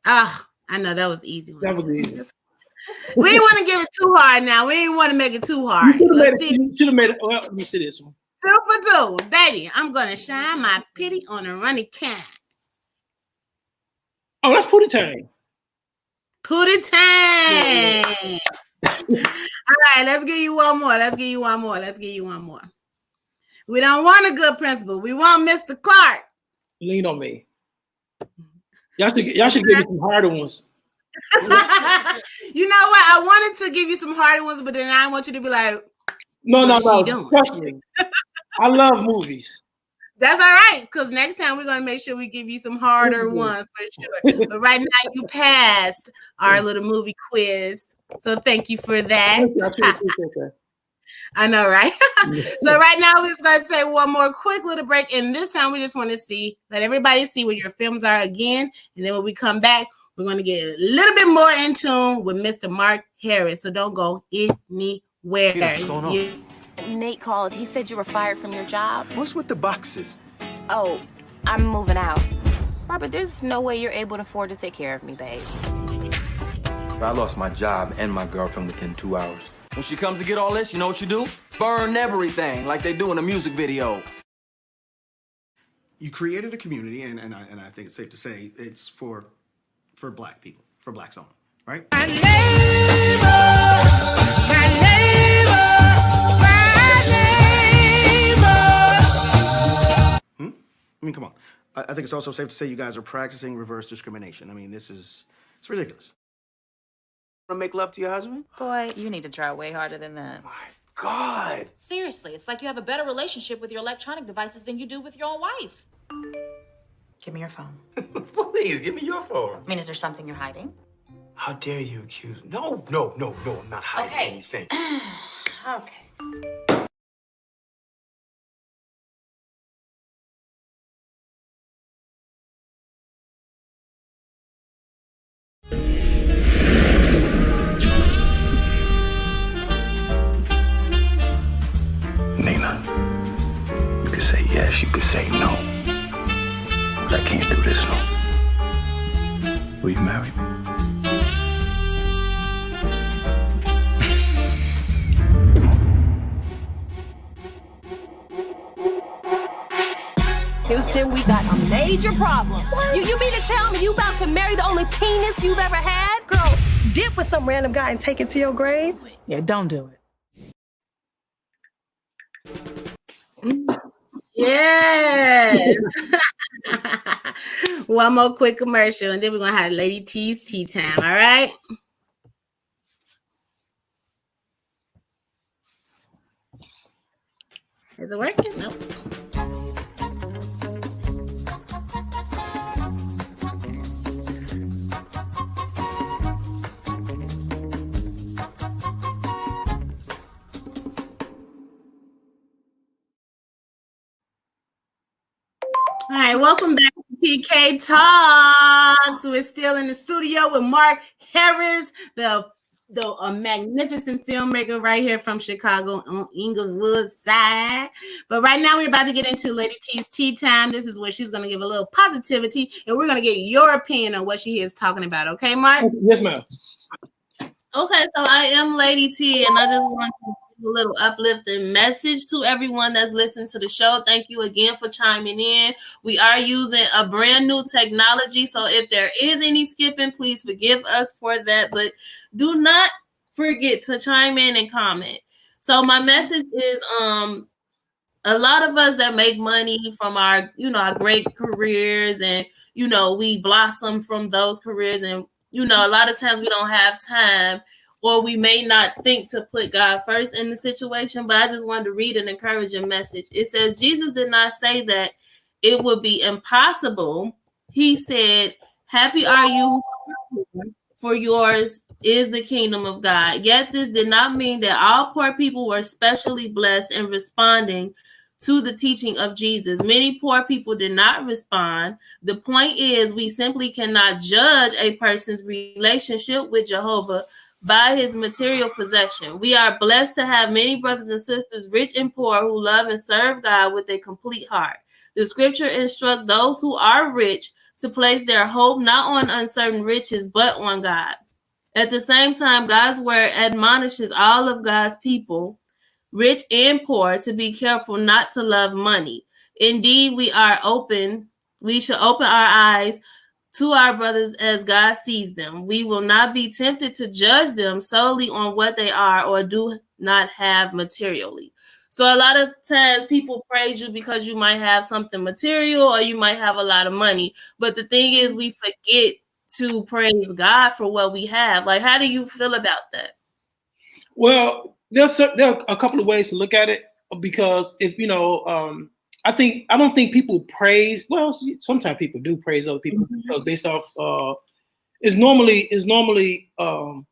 Ah, I know that was easy. That was easy. We didn't want to give it too hard now. We didn't want to make it too hard. You should have made it. Well, let me see this one. 2 for 2. Baby, I'm going to shine my pity on a runny cat. Oh, that's Pootie Tang. Pootie Tang. All right, let's give you one more. We don't want a good principal. We want Mr. Clark. Lean on me. Y'all should give me some harder ones. You know what? I wanted to give you some harder ones, but then I want you to be like, no. Trust me. I love movies. That's all right, because next time we're gonna make sure we give you some harder ones for sure. But right now you passed our little movie quiz, so thank you for that. I know, right? So right now we're just gonna take one more quick little break, and this time we just want to let everybody see what your films are again, and then when we come back, we're going to get a little bit more in tune with Mr. Mark Harris. So don't go anywhere. What's going on? Nate called. He said you were fired from your job. What's with the boxes? Oh, I'm moving out. Robert, there's no way you're able to afford to take care of me, babe. I lost my job and my girlfriend within 2 hours. When she comes to get all this, you know what you do? Burn everything like they do in a music video. You created a community, and I think it's safe to say it's for Black people, for Blacks only, right? My neighbor. I mean, come on. I think it's also safe to say you guys are practicing reverse discrimination. I mean, it's ridiculous. Want to make love to your husband? Boy, you need to try way harder than that. My God. Seriously, it's like you have a better relationship with your electronic devices than you do with your own wife. Give me your phone. Please, give me your phone. I mean, is there something you're hiding? How dare you accuse me? No, I'm not hiding anything. Okay. Nina, you could say yes, you could say no. But I can't do this, no. Will you marry me? Houston, we got a major problem. You mean to tell me you about to marry the only penis you've ever had? Girl, dip with some random guy and take it to your grave? Yeah, don't do it. Yes. One more quick commercial, and then we're going to have Lady T's tea time, all right? Is it working? Nope. All right, welcome back to TK Talkz. We're still in the studio with Mark Harris, the magnificent filmmaker right here from Chicago on Inglewood side. But right now we're about to get into Lady T's tea time. This is where she's going to give a little positivity, and we're going to get your opinion on what she is talking about. Okay, Mark? Yes, ma'am. Okay, so I am Lady T, and I just want to a little uplifting message to everyone that's listening to the show. Thank you again for chiming in. We are using a brand new technology, so if there is any skipping, please forgive us for that. But do not forget to chime in and comment. So my message is, a lot of us that make money from our, our great careers, and, we blossom from those careers. And, a lot of times we don't have time, or we may not think to put God first in the situation. But I just wanted to read an encouraging message. It says, Jesus did not say that it would be impossible. He said, happy are you, for yours is the kingdom of God. Yet this did not mean that all poor people were specially blessed in responding to the teaching of Jesus. Many poor people did not respond. The point is, we simply cannot judge a person's relationship with Jehovah by his material possession. We are blessed to have many brothers and sisters, rich and poor, who love and serve God with a complete heart. The scripture instructs those who are rich to place their hope not on uncertain riches, but on God. At the same time, God's word admonishes all of God's people, rich and poor, to be careful not to love money. Indeed, we should open our eyes to our brothers as God sees them. We will not be tempted to judge them solely on what they are or do not have materially. So a lot of times people praise you because you might have something material, or you might have a lot of money. But the thing is, we forget to praise God for what we have. Like, how do you feel about that? Well, there are a couple of ways to look at it, because if I don't think people praise. Well, sometimes people do praise other people because based off. It's normally when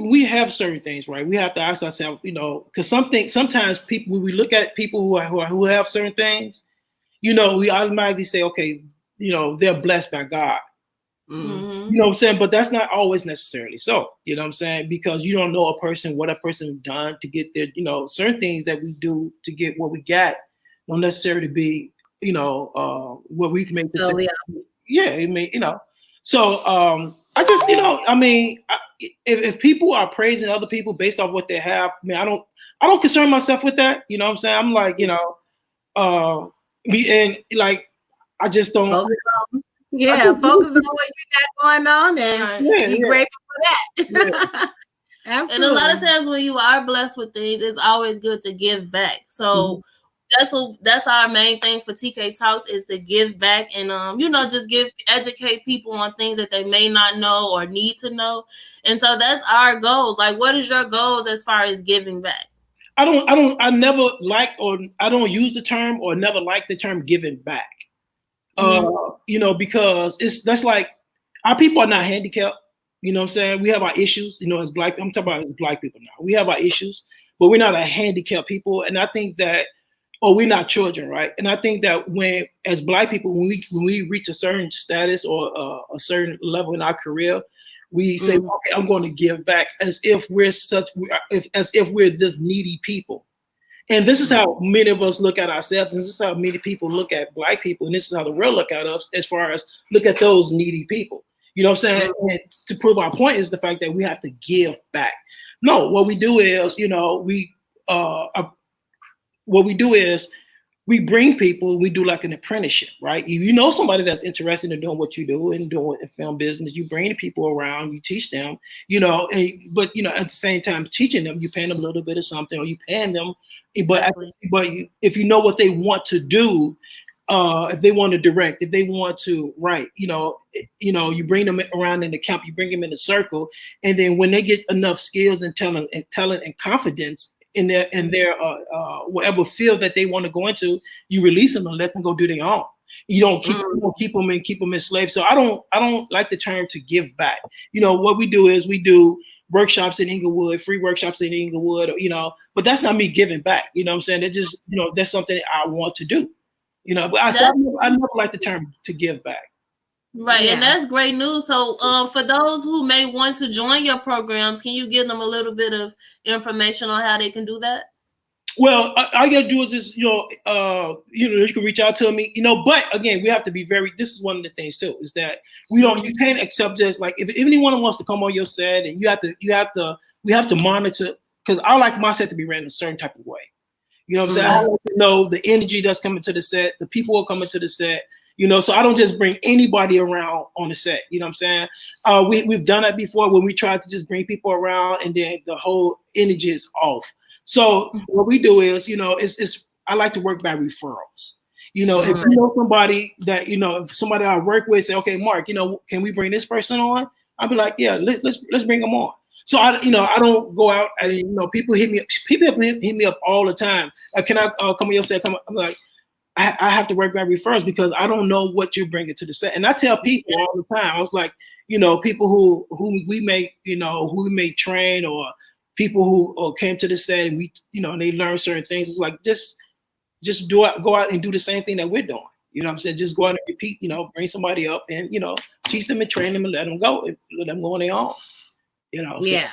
we have certain things, right? We have to ask ourselves, because sometimes people, when we look at people who have certain things, we automatically say, okay, they're blessed by God. Mm-hmm. You know what I'm saying? But that's not always necessarily so. You know what I'm saying? Because you don't know what a person done to get their, certain things that we do to get what we got don't necessarily be, what we've made. So, yeah, I mean, So I just, if people are praising other people based off what they have, I mean, I don't concern myself with that. You know what I'm saying? I'm like, I just don't. Focus on what you got going on, and be grateful for that. Absolutely. And a lot of times when you are blessed with things, it's always good to give back. So that's our main thing for TK Talks, is to give back and just educate people on things that they may not know or need to know. And so that's our goals. Like, what is your goals as far as giving back? I never like, or I don't use the term, or never like the term giving back. Because that's like, our people are not handicapped. You know what I'm saying? We have our issues, as black. I'm talking about as black people now. We have our issues, but we're not a handicapped people. And I think that, we're not children, right? And I think that as black people, when we reach a certain status or a certain level in our career, we say, okay, I'm going to give back, as if we're this needy people. And this is how many of us look at ourselves, and this is how many people look at black people, and this is how the world look at us, as far as look at those needy people. You know what I'm saying? And to prove our point is the fact that we have to give back. No, what we do is, we bring people, we do like an apprenticeship, right? If you know somebody that's interested in doing what you do and doing in film business, you bring people around, you teach them, but at the same time teaching them, you paying them a little bit of something, or you paying them, but if you know what they want to do, if they want to direct, if they want to write, you bring them around in the camp, you bring them in a circle, and then when they get enough skills and talent and confidence in their whatever field that they want to go into, you release them and let them go do their own. You don't keep them enslaved. So I don't like the term to give back. What we do is we do workshops in Inglewood, free workshops in Inglewood, but that's not me giving back. You know what I'm saying? It just, that's something I want to do. But I never like the term to give back. Right, and that's great news. So for those who may want to join your programs, can you give them a little bit of information on how they can do that? Well, all you gotta do is you can reach out to me, but again, we have to be this is one of the things too, is that you can't accept just like, if anyone wants to come on your set, and you have to we have to monitor, because I like my set to be ran a certain type of way. You know what I'm saying? I like to know the energy that's coming to the set, the people who are coming to the set, you know, so I don't just bring anybody around on the set. You know what I'm saying? We've done that before when we tried to just bring people around and then the whole energy is off. So what we do is, you know, I like to work by referrals. You know, if you know somebody that, you know, if somebody I work with say, okay, Mark, you know, can we bring this person on? I'll be like, yeah, let's bring them on. So I don't go out and, you know, people hit me up all the time. Can I come on your set? I'm like, I have to work by referrals because I don't know what you're bringing to the set. And I tell people all the time, I was like, you know, people who we may train, or people who came to the set and we, you know, and they learn certain things. It's like, just go out and do the same thing that we're doing. You know what I'm saying? Just go out and repeat, you know, bring somebody up and, you know, teach them and train them and let them go on their own. You know? Yeah.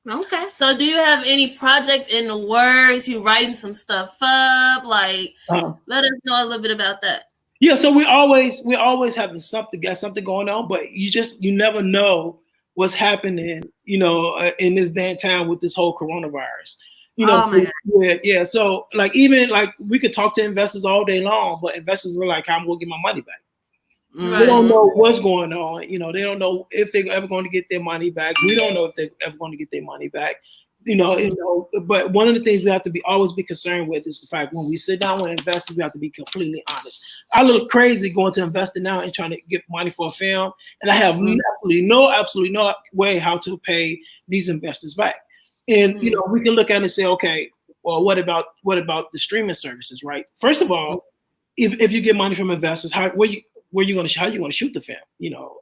Okay. So do you have any project in the works? You writing some stuff up? Like, let us know a little bit about that. Yeah, so we're always having something going on, but you never know what's happening, you know, in this damn time with this whole coronavirus. You know, yeah. So like, even like, we could talk to investors all day long, but investors are like, I'm gonna get my money back. Right. They don't know what's going on. You know, they don't know if they're ever going to get their money back. We don't know if they're ever going to get their money back. You know, but one of the things we have to always be concerned with is the fact when we sit down with investors, we have to be completely honest. I look crazy going to investor now and trying to get money for a film, and I have absolutely no way how to pay these investors back. And you know, we can look at it and say, okay, well, what about the streaming services, right? First of all, if you get money from investors, how you going to shoot the film? You know,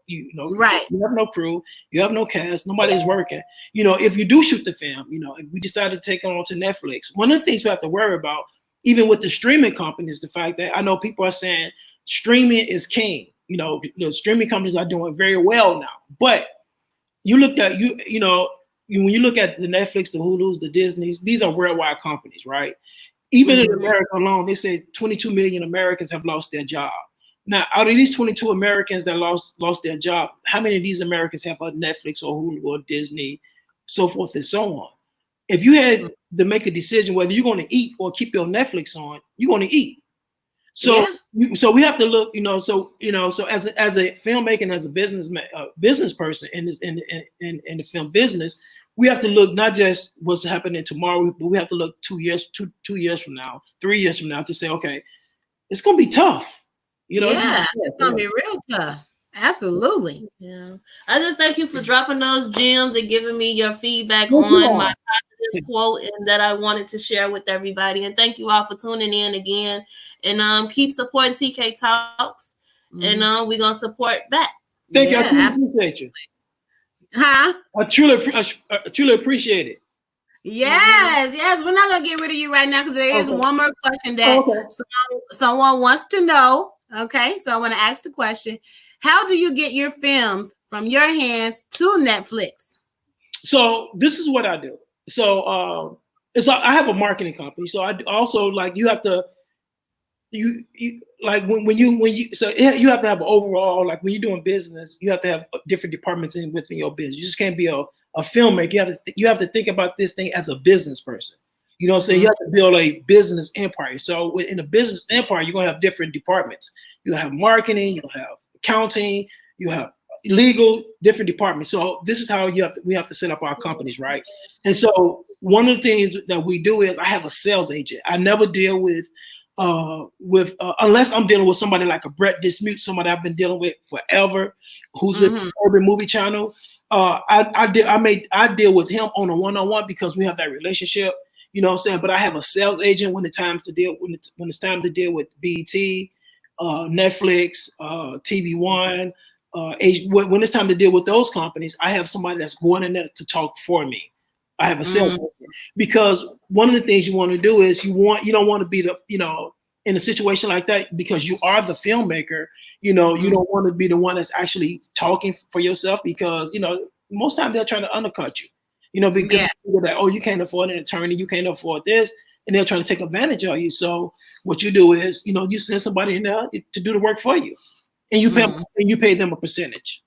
right? You have no crew, you have no cast, nobody's working. You know, if you do shoot the film, you know, if we decided to take it on to Netflix, one of the things we have to worry about, even with the streaming companies, the fact that I know people are saying streaming is king. You know, the streaming companies are doing very well now, but you look at when you look at the Netflix, the Hulus, the Disneys, these are worldwide companies, right? Even in America alone, they say 22 million Americans have lost their job. Now, out of these 22 Americans that lost their job, how many of these Americans have a Netflix or Hulu or Disney, so forth and so on? If you had to make a decision whether you're going to eat or keep your Netflix on, you're going to eat. So, so we have to look, so as a filmmaker and as a business person in the film business, we have to look not just what's happening tomorrow, but we have to look 2 years from now, 3 years from now to say, okay, it's going to be tough. It's going to be real tough. Absolutely. Yeah. I just thank you for dropping those gems and giving me your feedback on my positive quote and that I wanted to share with everybody. And thank you all for tuning in again. And keep supporting TK Talkz. And we're going to support back. Thank you. I truly appreciate you. Huh? I truly appreciate it. Yes. We're not going to get rid of you right now because there is one more question that someone wants to know. Okay. So I want to ask the question. How do you get your films from your hands to Netflix? So this is what I do. So I have a marketing company. So I also you have to you have to have an overall, like when you're doing business, you have to have different departments within your business. You just can't be a filmmaker. You have to think about this thing as a business person. You know what I'm saying? You have to build a business empire. So in a business empire, you're gonna have different departments. You'll have marketing, you'll have accounting, you have legal, different departments. So this is how we have to set up our companies, right? And so one of the things that we do is I have a sales agent. I never deal with unless I'm dealing with somebody like a Brett Dismute, somebody I've been dealing with forever, who's with the Urban Movie Channel. I deal with him on a one-on-one because we have that relationship. You know what I'm saying? But I have a sales agent when it's time to deal with BET, Netflix, TV One, when it's time to deal with those companies, I have somebody that's going in there to talk for me. I have a sales agent because one of the things you want to do is you don't want to be in a situation like that because you are the filmmaker. You don't want to be the one that's actually talking for yourself because most times they're trying to undercut you. Because they're like, you can't afford an attorney, you can't afford this, and they're trying to take advantage of you. So what you do is, you send somebody in there to do the work for you, and you pay them a percentage.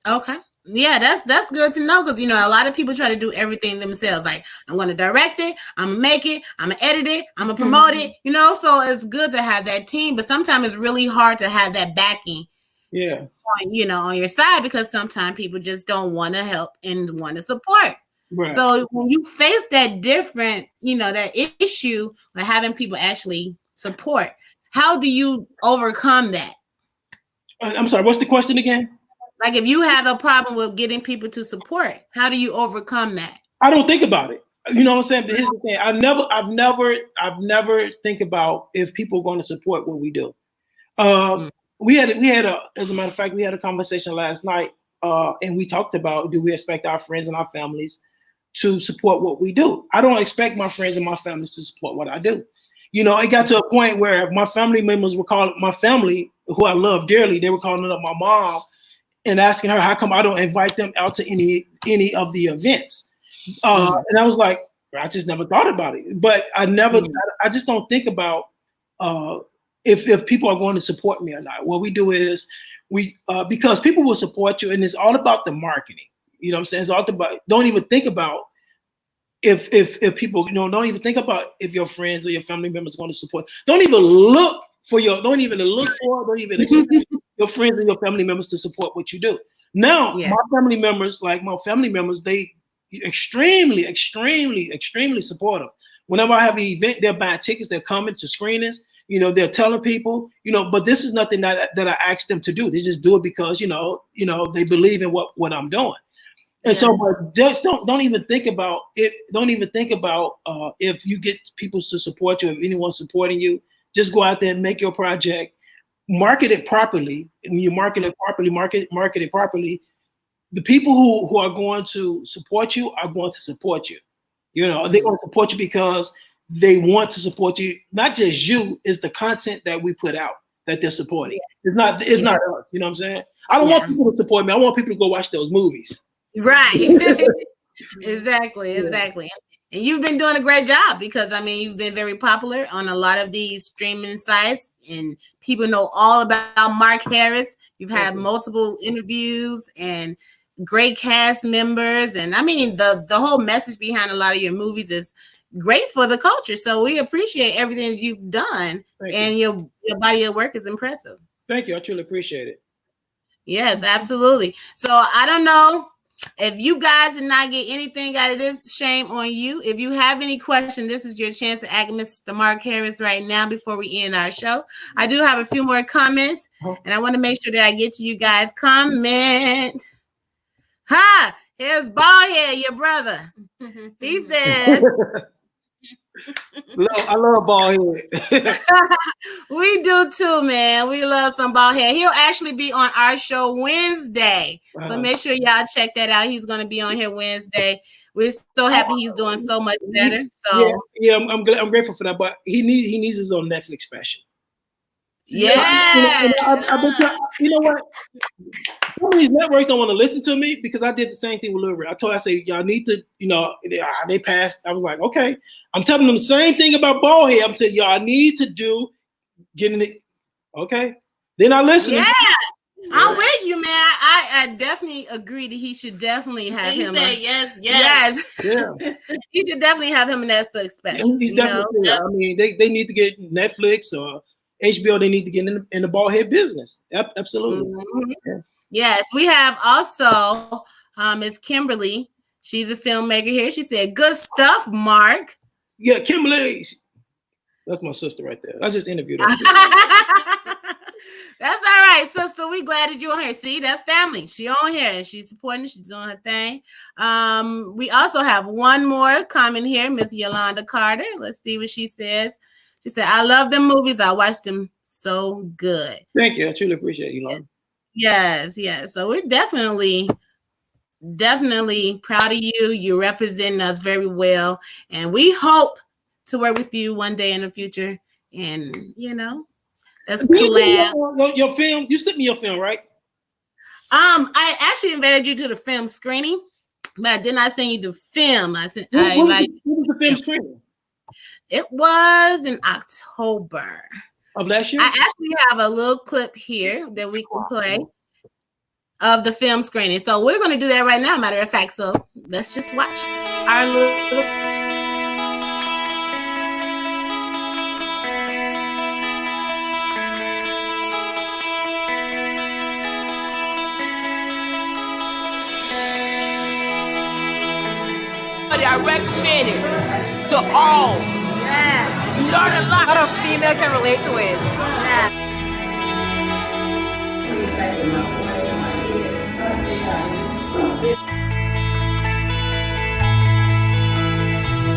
Okay, Yeah, that's good to know, because a lot of people try to do everything themselves. Like, I'm going to direct it, I'm gonna make it, I'm gonna edit it, I'm gonna promote it. So it's good to have that team, but sometimes it's really hard to have that backing. Yeah. On your side, because sometimes people just don't want to help and want to support. Right. So when you face that difference, that issue of having people actually support, how do you overcome that? I'm sorry, what's the question again? Like, if you have a problem with getting people to support, how do you overcome that? I don't think about it. You know what I'm saying? But here's the thing. I've never think about if people are going to support what we do. We had as a matter of fact, we had a conversation last night, and we talked about, do we expect our friends and our families to support what we do? I don't expect my friends and my families to support what I do. It got to a point where my family members were calling my family, who I love dearly, they were calling up my mom and asking her how come I don't invite them out to any of the events. And I was like, I just never thought about it. But I just don't think about if people are going to support me or not. What we do is because people will support you, and it's all about the marketing. You know what I'm saying? It's all about, don't even think about if people, don't even think about if your friends or your family members are going to support. Don't even expect your friends and your family members to support what you do. Now, my family members, they extremely, extremely, extremely supportive. Whenever I have an event, they're buying tickets, they're coming to screenings, they're telling people, but this is nothing that I ask them to do. They just do it because, they believe in what I'm doing. And so, but just don't even think about it. Don't even think about if you get people to support you, if anyone's supporting you. Just go out there and make your project, market it properly. And when you market it properly, the people who are going to support you are going to support you. They're going to support you because they want to support you. Not just you, it's the content that we put out that they're supporting. It's not us. You know what I'm saying? I don't want people to support me. I want people to go watch those movies. Right. Exactly. And you've been doing a great job, because you've been very popular on a lot of these streaming sites, and people know all about Mark Harris. You've had multiple interviews and great cast members, and the whole message behind a lot of your movies is great for the culture. So we appreciate everything that you've done. Your body of work is impressive. Thank you. I truly appreciate it. Yes, absolutely. So I don't know if you guys did not get anything out of this, shame on you. If you have any questions, this is your chance to ask Mr. Mark Harris right now before we end our show. I do have a few more comments, and I want to make sure that I get to you guys. Comment. Here's Baldhead, your brother. He says, I love Baldhead. We do too, man. We love some Baldhead. He'll actually be on our show Wednesday. So make sure y'all check that out. He's going to be on here Wednesday. We're so happy he's doing so much better. So I'm grateful for that. But he needs his own Netflix special. Yeah. You know what? Some of these networks don't want to listen to me, because I did the same thing with Lil Ray. I said, y'all need to, they passed. I was like, okay. I'm telling them the same thing about Baldhead. I'm saying, y'all need to getting it. Okay. They're not listening. Yeah. I'm with you, man. I definitely agree that he should definitely have him. Yes. Yeah. He should definitely have him in Netflix special. He's definitely, they need to get Netflix or HBO. They need to get in the Baldhead business. Absolutely. Mm-hmm. Yeah. Yes, we have also Miss Kimberly. She's a filmmaker here. She said, "Good stuff, Mark." Yeah, Kimberly. That's my sister right there. I just interviewed her. That's all right, sister. We glad that you're on here. See, that's family. She on here and she's supporting. She's doing her thing. We also have one more comment here, Miss Yolanda Carter. Let's see what she says. She said, "I love them movies. I watch them so good." Thank you. I truly appreciate you, Yolanda. Yes. So we're definitely proud of you. You're representing us very well, and we hope to work with you one day in the future. And that's collab. Your film. You sent me your film, right? I actually invited you to the film screening, but I did not send you the film. When was the film screening? It was in October of last year. I actually have a little clip here that we can play. of the film screening. So we're going to do that right now, matter of fact. So let's just watch our little I recommend it to all. Yeah. You learn a lot. What a female can relate to it. Yeah.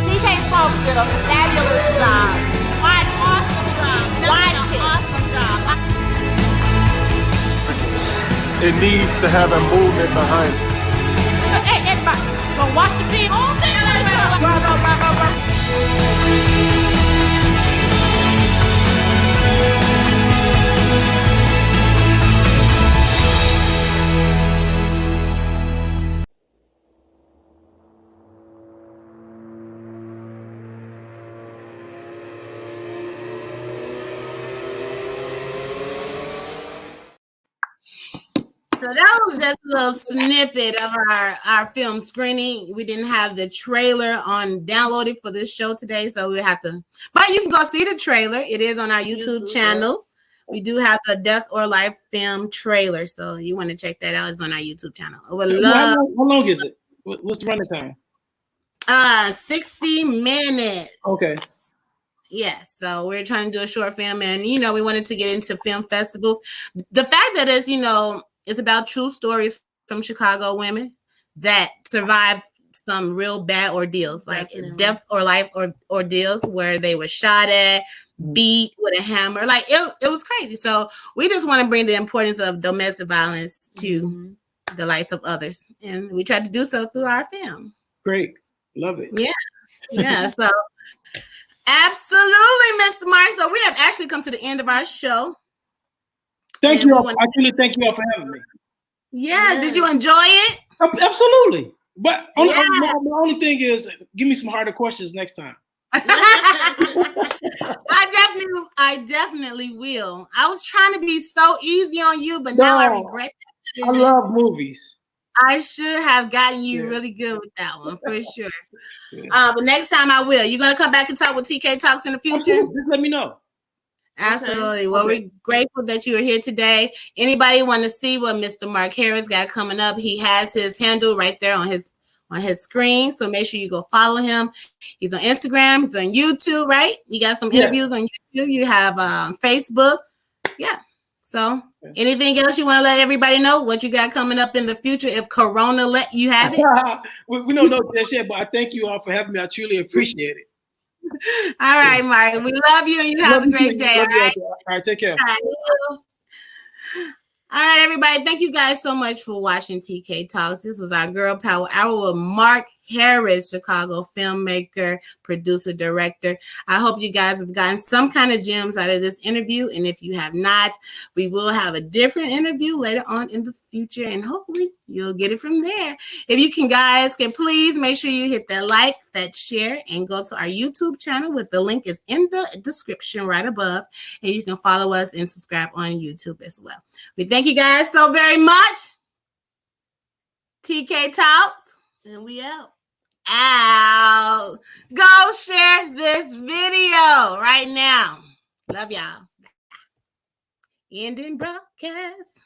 TK Talkz did a fabulous job. Watch it. Awesome job. It needs to have a movement behind it. Hey, everybody, go watch the film. All day. So that was just a little snippet of our film screening. We didn't have the trailer on downloaded for this show today, so we have to. But you can go see the trailer. It is on our YouTube channel. We do have the Death or Life film trailer, so you want to check that out. It's on our YouTube channel. How long is it? What's the running time? 60 minutes. Okay. Yeah, so we're trying to do a short film, and we wanted to get into film festivals. The fact that it's about true stories from Chicago women that survived some real bad ordeals, like death or life ordeals where they were shot at, beat with a hammer. Like it was crazy. So we just want to bring the importance of domestic violence to the lives of others. And we tried to do so through our film. Great. Love it. Yeah. Yeah. So absolutely, Mr. Mark. So we have actually come to the end of our show. Thank you all. Actually, thank you all for having me. Yeah. Did you enjoy it? Absolutely. But the only thing is, give me some harder questions next time. I definitely will. I was trying to be so easy on you, but now I regret that. I love movies. I should have gotten you really good with that one for sure. But next time I will. You're gonna come back and talk with TK Talkz in the future? Absolutely. Just let me know. Absolutely. Well, we're grateful that you are here today. Anybody want to see what Mr. Mark Harris got coming up? He has his handle right there on his screen. So make sure you go follow him. He's on Instagram. He's on YouTube, right? You got some interviews on YouTube. You have Facebook. Yeah. So anything else you want to let everybody know what you got coming up in the future if Corona let you have it? We don't know just yet, but I thank you all for having me. I truly appreciate it. All right, Mark. We love you and you have a great day. All right. All right, take care. All right, everybody. Thank you guys so much for watching TK Talkz. This was our Girl Power Hour with Mark Harris, Chicago filmmaker, producer, director. I hope you guys have gotten some kind of gems out of this interview. And if you have not, we will have a different interview later on in the future. And hopefully you'll get it from there. If you can please make sure you hit that like, that share, and go to our YouTube channel with the link is in the description right above. And you can follow us and subscribe on YouTube as well. We thank you guys so very much. TK Talkz. And we out. Go share this video right now. Love y'all. Ending broadcast.